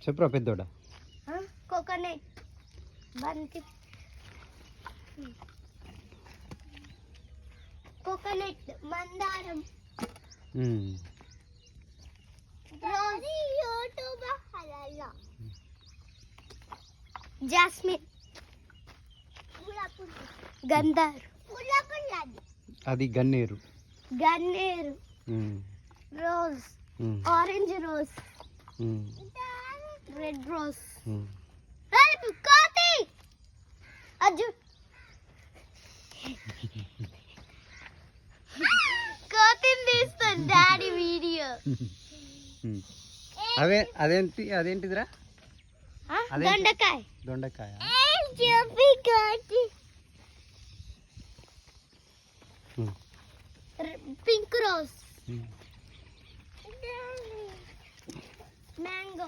చెప్పురా పెద్దోడా. కోకోనట్, బంతి, కోకోనట్, మందారం, జాస్మిన్, గంధార్, అది గన్నేరు, గన్నేరు, rose, orange rose, red rose, కోతి, అర్జున్, కోతిని తీస్తాను డాడీ వీడియో. అదేంటిదిరా? దొండకాయ, దొండకాయ, పింక్ రోజ్, మ్యాంగో,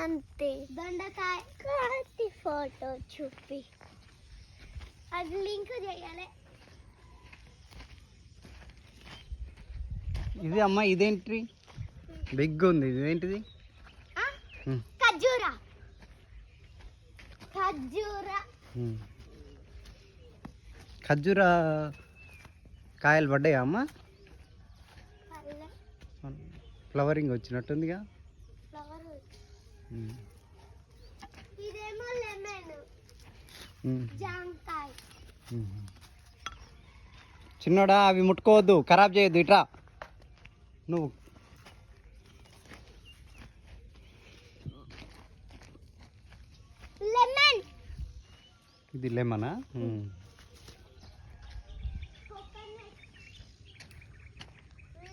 అంతే. దొండకాయ ఫోటో చూపి అది లింక్ చేయాలి. ఇది అమ్మ, ఇదేంటి బిగ్ ఉంది, ఇదేంటిది? ఖర్జూరా, ఖర్జూరా, ఖర్జూరా కాయలు పడ్డాయా అమ్మ? ఫ్లవరింగ్ వచ్చినట్టుందిగా. ఇదేమో లెమన్, జాంకాయ. చిన్నోడా అవి ముట్టుకోవద్దు, ఖరాబ్ చేయొద్దు. ఇట్రా నువ్వు. లెమన్, ఇది లెమనా?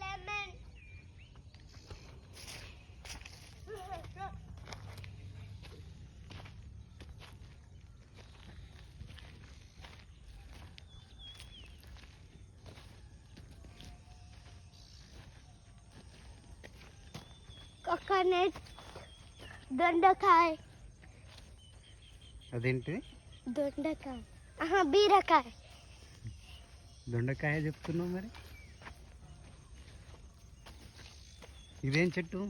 లెమన్, కోకోనట్, దొండకాయ. అదేంటిది? దొండకాయ, బీరకాయ. దొండకాయ చెప్తున్నావు మరి. ఇదేం చెట్టు?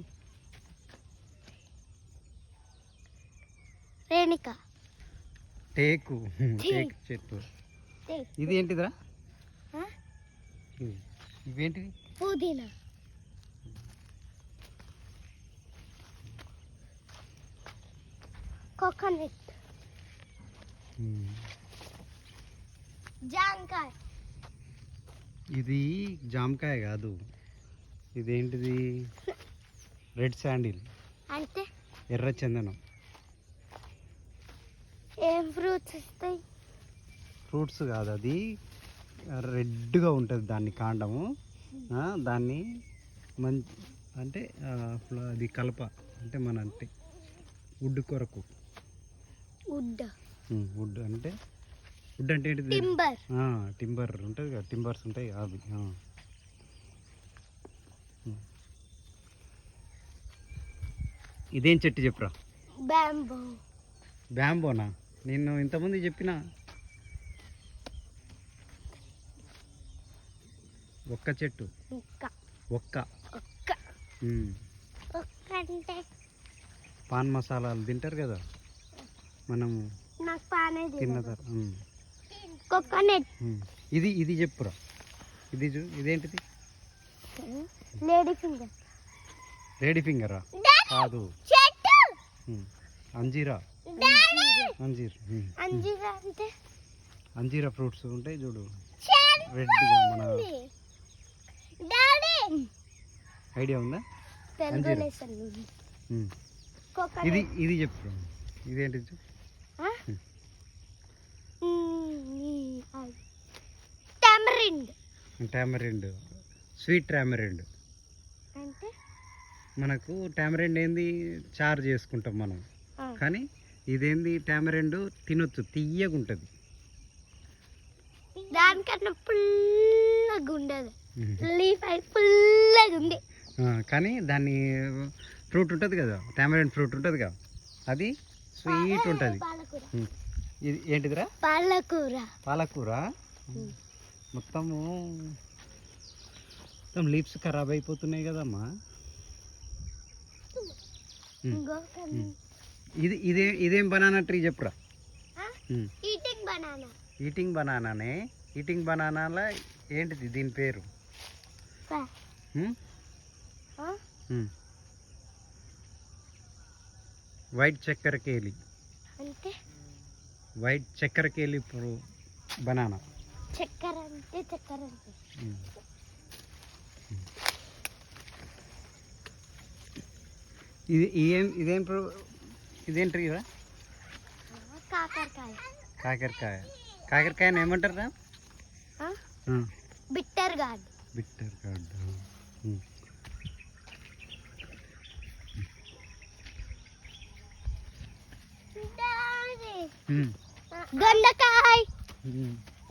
రేణిక, టేకు, టేకు చెట్టు. ఇది ఏంటిదిరా? ఇవేంటివి? పుదీనా, కోకోనట్, జాంకాయ. ఇది జామకాయ కాదు, ఇదేంటిది? రెడ్ శాండిల్ అంటే ఎర్ర చందనం. ఏం ఫ్రూట్స్ ఇస్తాయి? ఫ్రూట్స్ కాదు, అది రెడ్గా ఉంటుంది దాన్ని కాండము. దాన్ని అంటే అది కలప, అంటే మన అంటే వుడ్ కొరకు. వుడ్ అంటే వుడ్ అంటే ఏంటిది? టింబర్. టింబర్ ఉంటుంది కదా, టింబర్స్ ఉంటాయి అవి. ఇదేం చెట్టు చెప్పురా? బ్యాంబో. బ్యాంబోనా? నేను ఇంతమంది చెప్పిన. ఒక్క చెట్టు, ఒక్క. అంటే పాన్ మసాలాలు తింటారు కదా మనం, నాకు పానే తిన్న తర్వాత. కోకోనట్. ఇది చెప్పురా. ఇదేంటిది? Lady finger. లేడీ ఫింగరా? కాదు, అంజీరా. అంజీర్. అంజీరా అంటే అంజీరా ఫ్రూట్స్ ఉంటాయి చూడు, రెడ్గా. మన ఐడియా ఉందా? ఇది చెప్పు. ఇదేంటి? Tamarind, sweet tamarind. మనకు టామరిండ్ ఏంది, చారు చేసుకుంటాం మనం. కానీ ఇదేంది, టామరిండ్ తినొచ్చు, తీయగా ఉంటుంది. దానికన్నా పుల్లగా ఉండదు, లీఫ్ అయి పుల్లగా ఉంది. కానీ దాన్ని ఫ్రూట్ ఉంటుంది కదా, టామరిండ్ ఫ్రూట్ ఉంటుంది కదా, అది స్వీట్ ఉంటుంది. ఇది ఏంటిదిరా? పాలకూర. పాలకూర. మొత్తం లీవ్స్ ఖరాబ్ అయిపోతున్నాయి కదమ్మా. ఇంకొకటి ఇదేం బనానా ట్రీ చెప్పురా. Eating banana. ఈటింగ్ బనానానే. ఈటింగ్ బనానాల ఏంటిది దీని పేరు? వైట్ చక్కెర కేలి. అంటే వైట్ చక్కెర కేలి బనానా. చక్కెర అంటే చక్కెర అంటే ఇదేం ట్రీ రా? కాకరకాయ. కాకరకాయ. కాకరకాయని ఏమంటారా? Bitter gourd. Bitter gourd. దొండకాయ.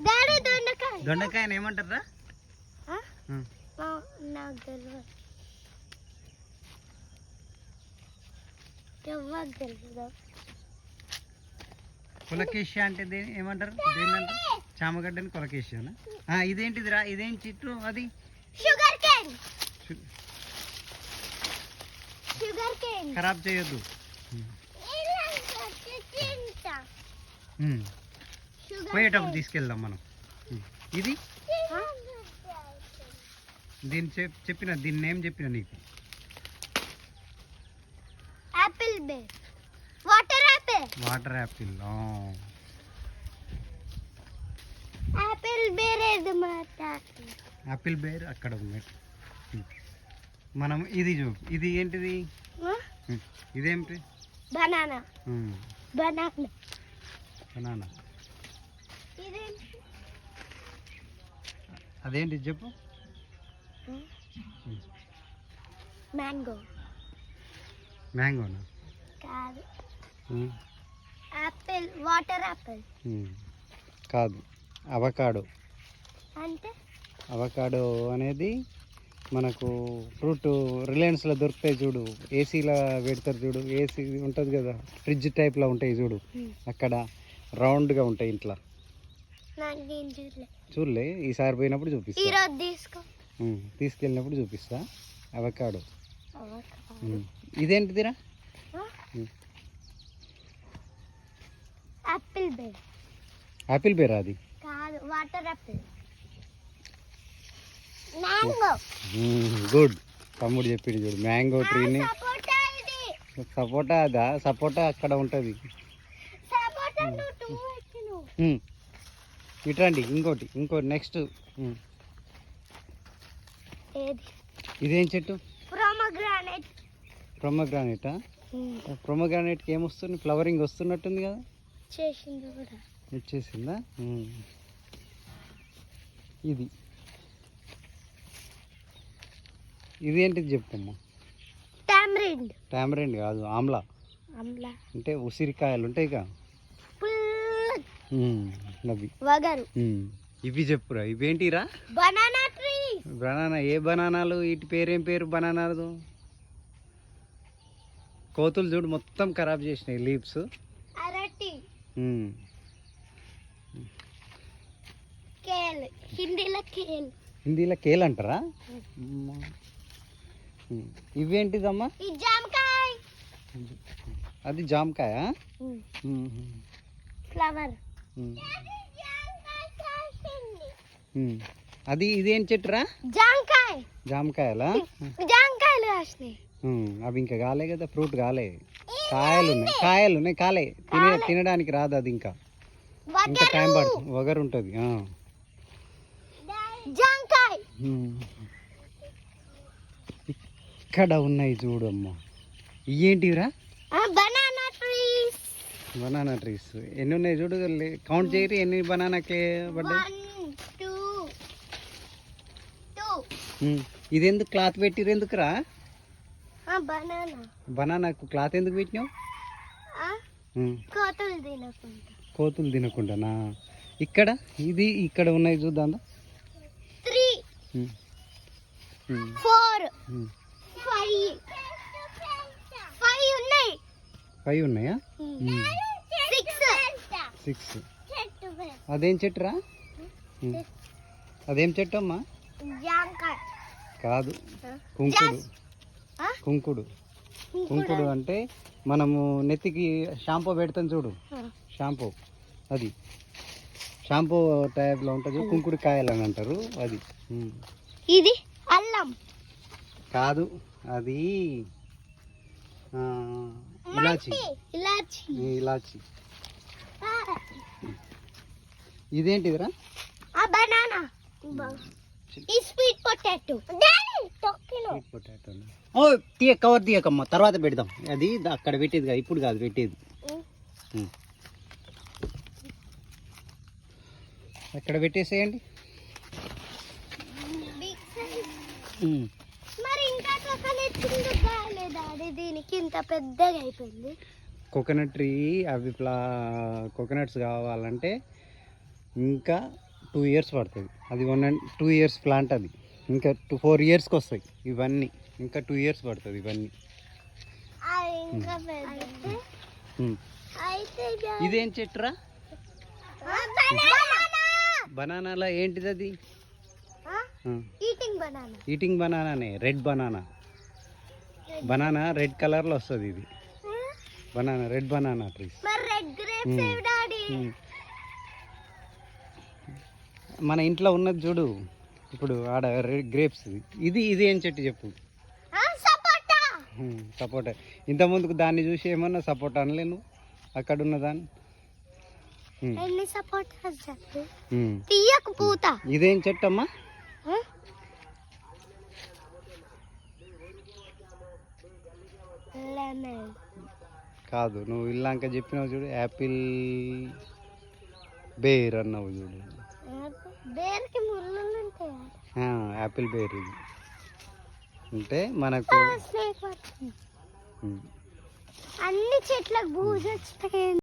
డాడీ దొండకాయ. దొండకాయని ఏమంటారా? నాకు తెలియదు. ఎవరికి తెలియదు. కొలకేషియా అంటే ఏమంటారు? దేని అంటారు? చామగడ్డని కొలకేషియానా? ఇదేంటిదిరా? ఇదేం చెట్టు అది? Sugar cane. Sugar cane. ఖరాబ్ చేయొద్దు. పోయేటప్పుడు తీసుకెళ్దాం మనం. ఇది దీని నేమ్ చెప్పిన నీకు. Apple ber. Water apple. Water apple. Apple ber ఏది మాట? యాపిల్ బేర్ అక్కడ ఉంది. మనం ఇది ఇది ఏంటిది? ఇదేంటి? బనానా. బనానా. బనానా. అదేంటి చెప్పు? మ్యాంగో. మ్యాంగోనా? కాదు. యాపిల్. Water Apple. కాదు. అవకాడో. అంటే అవకాడో అనేది మనకు ఫ్రూట్ రిలయన్స్లో దొరుకుతాయి చూడు. ఏసీలో పెడతారు చూడు. ఏసీ ఉంటుంది కదా, ఫ్రిడ్జ్ టైప్లో ఉంటాయి చూడు. అక్కడ రౌండ్గా ఉంటాయి ఇంట్లో. చూడలే? ఈసారి పోయినప్పుడు చూపిస్తా. తీసుకెళ్ళినప్పుడు చూపిస్తా. అవకాడో. ఇదేంటిదిరా? యాపిల్ బేర్. యాపిల్ బేర్ అది? కాదు. Water apple. మ్యాంగో. గుడ్. తమ్ముడు చెప్పిండు చూడు. మ్యాంగో ట్రీని. సపోటా అదా? సపోటా అక్కడ ఉంటుంది. ఇట్రండి. ఇంకోటి నెక్స్ట్. ఇదేం చెట్టు? ప్రొమోగ్రానేట్. ప్రొమోగ్రానేటా? ప్రొమోగ్రానేట్కి ఏమొస్తుంది? ఫ్లవరింగ్ వస్తున్నట్టుంది కదా. చేసింది కూడా. వచ్చేసిందా? ఇది ఏంటిది చెప్పమ్మా? టామరిండ్. టామరిండ్ కాదు, ఆమ్లా. ఆమ్లా అంటే ఉసిరికాయలు ఉంటాయి కదా, అవి. వగరు. ఇవి చెప్పురా. ఇవేంటిరా? Banana tree. బనానా. ఏ బనానాలు? వీటి పేరేం పేరు బనానాలు? కోతులు చూడు మొత్తం ఖరాబ్ చేసినాయి లీవ్స్. అరటి. కేల్. హిందీలో కేల్ అంటారా? ఇవేంటిదమ్మా? జామకాయ. అది జామకాయ. ఫ్లవర్. అది ఇదేం చెట్టురా? జామకాయ. జామకాయలా? జామకాయలు కాసినాయి. అవి ఇంకా కాలే కదా, ఫ్రూట్ కాలే. కాయలు ఉన్నాయి కాలే. తినడానికి రాదు అది. ఇంకా టైం పడుతుంది. వగరు ఉంటుంది. జామకాయ. ఇక్కడ ఉన్నాయి చూడమ్మా. ఇవేంటివిరా? Banana trees. Banana trees. ఎన్ని ఉన్నాయి చూడు. కౌంట్ చేయరు ఎన్ని బనానా పడ్డాయి. 1 2 ఇది ఎందుకు క్లాత్ పెట్టిరు? ఎందుకురా? బనానాకు క్లాత్ ఎందుకు పెట్టినావు? కోతులు తినకుండానా? ఇక్కడ ఉన్నాయి చూద్దాం. 3 4 5 ఉన్నాయి. 5 ఉన్నాయా? 6. అదేం చెట్టురా? అదేం చెట్టు అమ్మా? జామకాయ. కాదు, కుంకుడు. కుంకుడు అంటే మనము నెత్తికి షాంపూ పెడతాం చూడు, షాంపూ అది షాంపూ టైప్లో ఉంటుంది, కుంకుడు కాయలు అని అంటారు అది. ఇది అల్లం కాదు, అది ఇలాచి. ఇలాచి ఇలాచి. ఇదేంటిదిరా? బనానా. ఈ స్వీట్ పొటాటో. Sweet potato. ఓ తీయ, కవర్ తీయకమ్మా, తర్వాత పెడదాం. అది అక్కడ పెట్టేది కాదు, ఇప్పుడు కాదు పెట్టేది. అక్కడ పెట్టేసేయండి. మరి ఇంకా కోకోనట్ ఎందుకు కాలేదా? అది దీనికి ఇంత పెద్దగా అయిపోయింది. కోకోనట్ ట్రీ అవి కోకోనట్స్ కావాలంటే ఇంకా 2 years పడుతుంది. అది 2 years ప్లాంట్, అది ఇంకా 4 yearsకి వస్తాయి ఇవన్నీ. ఇంకా 2 years పడుతుంది ఇవన్నీ. ఇదేం చెట్టురా? బనానాలా ఏంటిది అది? ఈటింగ్ బనానానే, రెడ్ బనానా. బనానా రెడ్ కలర్లో వస్తుంది ఇది. Banana, red banana trees. మన ఇంట్లో ఉన్నది చూడు ఇప్పుడు ఆడ గ్రేప్స్. ఇది ఏం చెట్టు చెప్పు? సపోటా. ఇంత ముందుకు దాన్ని చూసి ఏమన్నా సపోటా అనలేను, అక్కడ ఉన్న దాన్ని. ఇదేం చెట్టు అమ్మా? కాదు, నువ్వు ఇల్లాక చెప్పినావు చూడు, యాపిల్ బేర్ అన్నావు చూడు. యాపిల్ బేర్ ఇది అంటే మనకు అన్ని చెట్లకు బూజు